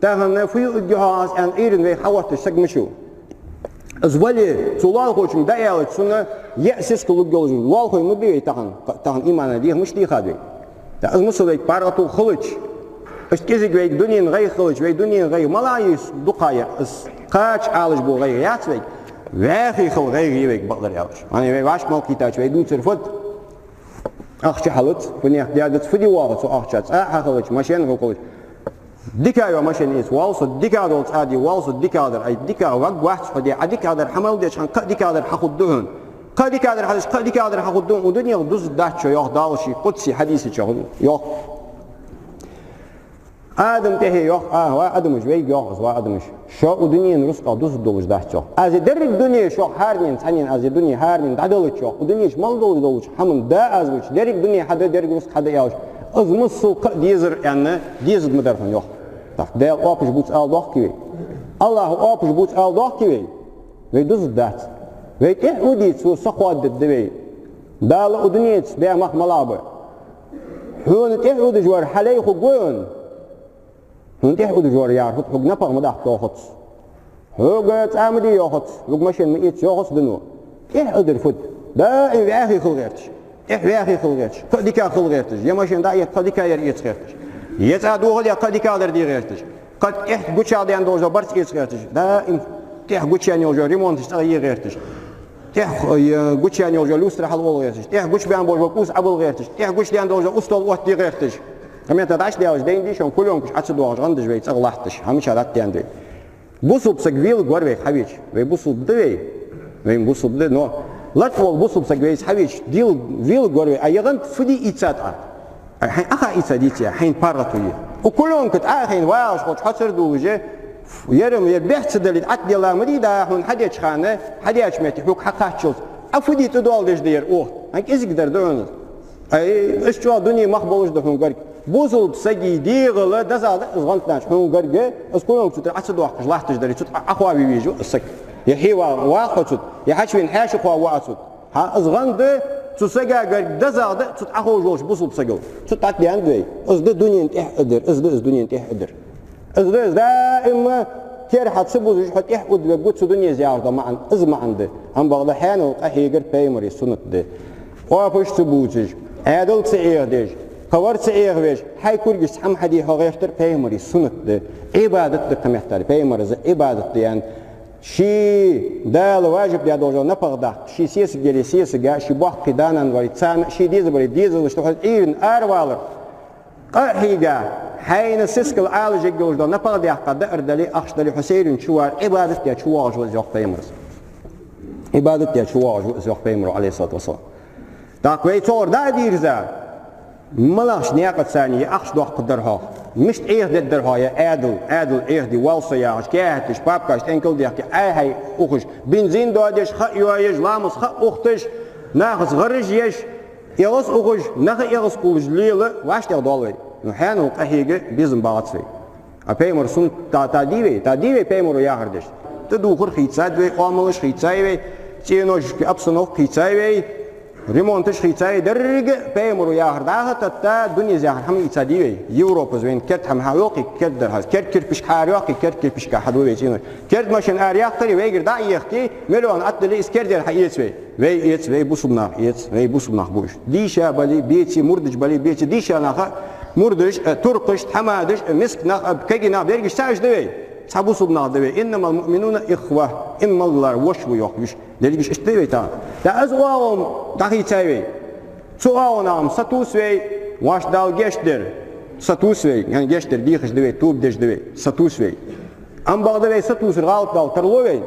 تاهن في الجهاز أن إيرن في حوات السجمشو أزولي تولال خوشم دايل تسونا يأسس كل جوز وال خوي مبيه تاهن إيمان ديه مش ديه خادي تا أزمسويك بارتو خلج اشتكيزك ويك دنيا غير خلج ويك دنيا غير ملايس دقايا قاش عالج بو غير ياتويك واخي خل غير ويك بقدر يالج أنا واش مالكي تاج ويك دون ترفض أخشى حلت فني أخديادت فدي واقع سو أخشى خلج ماشين خلج ديكا ماشين إيس والس ديكا دولت عادي والس ديكا در أي ديكا وق واحد فدي عديكا در حمل ديش عن ديكا در حخد دهن ديكا در حدش ديكا در حخد دهن ودنيا دوز داشة ياخ دالشي قدسي حديثي شغل ياخ آدم تهي ياخ آدمش ويج ياخ أزوا آدمش شو ودنيا نرسق دوز دولش داشة از در الدنيا شو هارين ثانيا از الدنيا هارين دادلش شو ودنياش مال دولش حمل دا أزوج در الدنيا حدا در رزق حدا ياش از مصل ديزر يعني ديزر مدرفن ياخ ده أبوش بوت الله كوي الله أبوش بوت الله كوي ويدوز دات ويكه ودي سو سقواد الدوي دال أدنيت بيا مخ ملابه هون تهود جوار حلي خجون هون تهود جوار يار خد حج نبغ مدح تأخذ هو قلت عمدي يأخذ لو ماشي ميت يأخذ دنو تهود الفود ده يا أخي خلقتش يا أخي خلقتش قديك خلقتش يا ماشي ده قديك يريت خلقتش يتعدوه لي قد كادر دي غيرتش قد إحد قوتش عادي عنده وجه برت يتغيرتش دا تيح قوتش يعني وجه ريمونتش تغير غيرتش تيح قوتش يعني وجه لوستر حلو غيرتش تيح قوتش بيان وجه كوس عبل غيرتش تيح قوتش اللي عنده وجه أسطول وقت دي غيرتش كم يتدعش دي وجه دين ديش كل يوم كش عتسد وجه عندش بيت أغلحتش همش على تيان دي بوصل بسجفيل قربك حبيش ويبوصل بدوي ويبوصل بدوي نو لا تقول بوصل بسجفيل حبيش ديل فيل قربك أيضا فدي إتساعة الحين أخا إتساديتيا حين بارتوية وكلهم كت آخين واش خد حصر دوجة يرم يربح تدلي عتدي الله مريدا هون حديش خانة حديش متي حق حقات شوز أفدي تدول دش دير هنك إزق در دون أي إشوا الدنيا مخبوش دهون قرق بوزل بسجي ديغلا دزاد زغنتناش هون قرق أسكولهم كت عتد واحد جلحتش دري كت أخوا بيجو السك يحيوا واحد كت يحشين حاش أخوا واحد ها أزغند تسجع قرق دزاد كت أخوا جوش بوزل بسجو كت عتدي عندي أزد الدنيا تحقدر أزد الدنيا تحقدر أزد دائما كير حتسبوز حت يحقد بقول الدنيا زيارة معن أزم عنده هم بعض الأحيان وقحيقر بيمري سنة ده وافش تبوزج عدل تعير ديج قوار تعير ويش هاي كورجس هم حدي هغيرتر بيمري سنة ده عبادة ده كم يحتاج بيمري عبادة ده يعني شي دال واجب يا دوجو نبغدا شي سيس جري سيس جا شي بوح قدانا وري تسام شي ديز بري ديز وشتغل إيرن أروالر قحيقا حين سيسكل عالج يقول ده نبغدا قد أردلي أخشدلي حسين شوار عبادة يا شواج وزيق بيمرس عبادة يا شواج وزيق بيمر عليه الصلاة والسلام تاكوي تور دا ديرزا ملاش نياقة ثانية أخش دوح قدرها مش إيه درها يا عادل إيه دي والصياش كاتش بابكاش تنكل ديك هاي أخش بنزين دادش خا يوايج لامس خا أختش ناخذ غرج يش يغص أخش نخ يغص قولج ليلة واش تغدالوي نحن وقهيجة بيزم باعتفي أبيمر سون تاديوي بيمر ياهردش تدوخر خيتسادوي قاملش خيتسايوي تينوش أبصنوخ خيتسايوي ريمونتش خيتساي درج بيمر ياهردها تتا دنيا زاهر هم يتساديوي يوروبا زين كرت هم هاوقي كرت درها كرت بيش حاريوقي كرت بيش كحدوي تينوش كرت ماشين أرياقتري ويجر دا يختي ملون أتدلي إسكردر حيتسوي وي بوسبناخ وي بوسبناخ بوش ديشا بالي بيتي مردج بالي بيتي ديشا ناخ مردش ترقش حمادش مسك ناخ كيجنا بيرجش ساج دوي سابوسو بنا دوي إنما المؤمنون إخوة إما الله وشو يخوش ليش إشتوي تا أزواهم تاخي تاوي سواهم ستوسوي واش دال جشدر ستوسوي يعني جشدر ديخش دوي توب دش دوي ستوسوي أم بعد دوي ستوس غالط دال ترلوين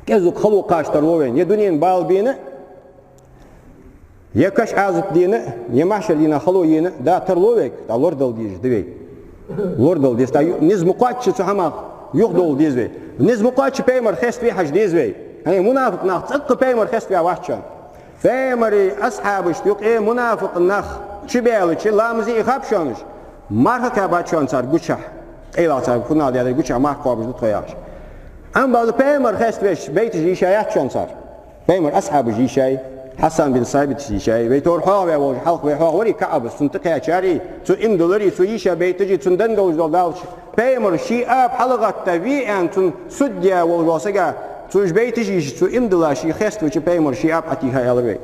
كذو خلو قاش ترلوين يدونين بال بينا يكش عازت دينا يماشر دينا خلو ينا دا ترلويك دا لوردل ديش دوي لوردل ديش دا نزم قاتش سهما يخدول ديزوي نزم قاتش بيمر خست في حج ديزوي يعني منافق ناخ تق بيمر خست في واشان بيمري أصحابش يق إيه منافق ناخ شبيلش لامزي خابشانش مارك باتشان صار قشة إلا صار كنا ديال قشة مارك قابش دتوياش أم بعد بيمر خست فيش بيت جيشايات شان صار بيمر أصحاب جيشاي حسن بن ثابت جيشاي بيتور حاوي وحلق وحاوري كعب سنتقيا شاري سو إم دولاري سو يشا بيتجي سندن دوز دولش بيمر شي اب حلقة تبي أنتم سديا والواسقة توش بيتجيش تو إمدلا شي خست وش بيمر شي اب أتيها يالبي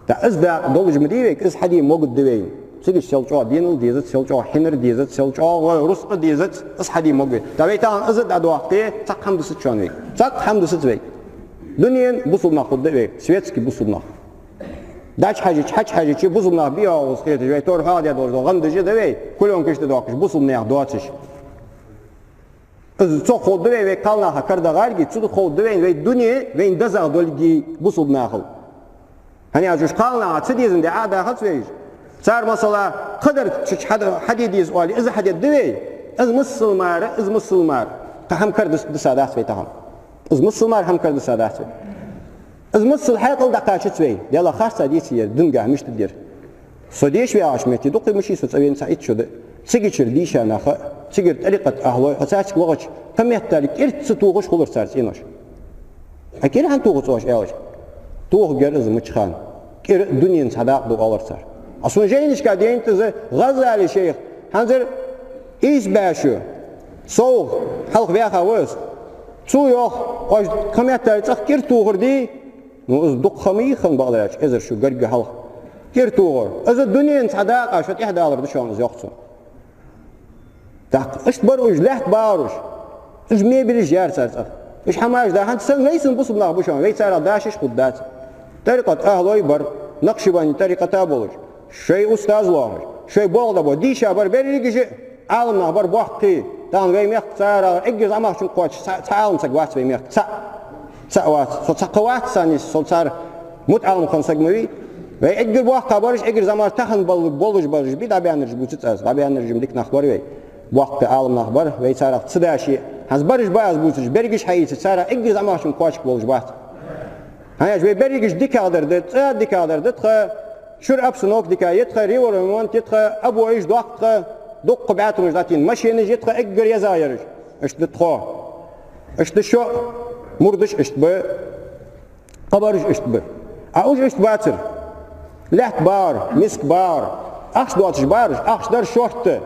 تا إزدا دولج مديرك إز حدي موجود دوين سيجي سلجوا دينل ديزت سلجوا حنر ديزت سلجوا رزق ديزت إز حدي موجود تا بيتان إزد أدوقتي تق حمد ستشانوي تق حمد ستوي دنيا بوصلنا خد دوي سويتسكي بوصلنا داش حاجة شي بوصلنا بيا وسخيت جوي تور هذا دور غند جي دوي كل يوم كشت دوقش بوصلنا دواتش إز تو خد دوي وكالنا هكردا غارجي تو خد دوي ودنيا وين دزا دولجي بوصلنا خل هني أجوش قالنا تديزن دي عادة خطويج صار مثلا قدر حديد يزوالي إذا حديد دوي إذا مسلمار تهم كرد دسادات في تهم إذا مسلمار هم كرد دسادات في إذا مسل حيقل دقاشت في يلا خاصة دي سير دنقا مش تدير صديش وياش ميتي دوقي مشي ستسوين سعيد شد سيجيشر ديشا ناخ سيجر طريقة أهوي حساسك وغش كم يحتاج إرت ستوغش خلر سارس إنوش أكيد هن توغش واش إيش توغ جرز متخان كير دنيا صداق دو أول صار أصلا جاينش كادين تز غزالي شيخ هنزر إيش باشو صوغ حلق بيا خوز شو يوخ قاش كم يحتاج كير توغر دي نو دق خمي خن بعضلاش إذا شو جرج حلق كير توغر إذا الدنيا صداق عشان إحدى على بدشون زيقصون تاق إيش بروج لحت باروج إيش مي بالجار صار إيش حماش ده هنت سن ليس نبص بناخ بشون ليس على داشش خدات طريقة أهل يبر نقشباني طريقة تابولج شيء أستاذ واحد شيء بالده بو دي شابر بريجي شيء عالم نخبر بوحقي تان وين ميخ صار إجز أما شو قوتش تعالم سقوات وين ميخ سقوات سقوات سانيس صار متعلم خن سقموي وين إجز بوحق برج إجز أما تخن بالج برج بيدا بيانرج بوتشاز بيانرج مديك نخبر وين بوحق عالم نخبر وين صار صداشي هز برج باز بوتش بريجش حيس صار إجز أما شو قوتش بالج بات هاي جوي بريجش ديكادر خ شر أبسنوك ديكا يتخ ريورمون تتخ أبو إيش دق بعتهم جاتين ماشي نجي تخ إجر يزايرج إيش دتخو إيش دشو مردش إيش ب قبرج إيش ب أوج إيش باتر لحت بار مسك بار أخش دواتش بارج أخش در شورت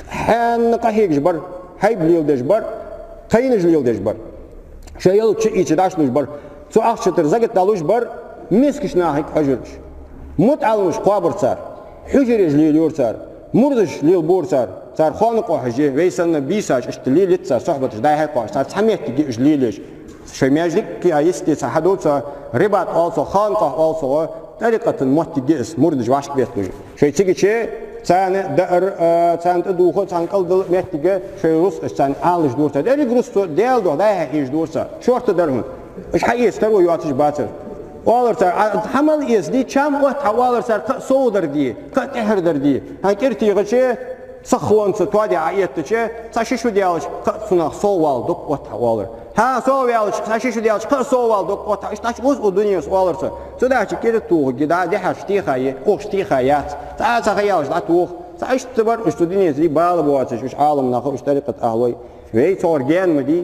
حن قهيج جبر هيب ليل دجبر قينج ليل دجبر شيلو تشي داش دجبر سو أخش ترزقت دالوش بر مسكش ناهيك أجرش متعلمش قابر صار حجرج ليل يور صار مردش ليل بور صار خانق وحجي ويسن بيساج اشتليل صار صحبتش داي هاي قاش صار تحميت تجي ليلش شي ماجلك كي ايستي صحدوت رباط also خانق also طريقة موت جئس مردش واش بيتلج شي تيجي شي تان دار تان تدوخ تان قلد متجي شي روس تان عالج دور تاع ديال روس ديال دو داي هيج دور شورت درهم ايش حقيقة ترو يواتش باتر والر صار حمل إيش دي كم وقت والر صار صودر دي كتهردر دي هكيرتي غشة سخوان ستوادي عيت شيء ساشيشو ديالش كسنا صوال دك وقت والر ها صوالش ساشيشو ديالش كصوال دك وقت إيش تاش وز الدنيا والر صار سداش كده توه جدا دي حشتي خاية قشتي خايات تعال خيالش لا توه سايش تبر إيش الدنيا زي بالبواتش إيش عالم ناخذ إيش طريقة أهوي وهي تورجان مدي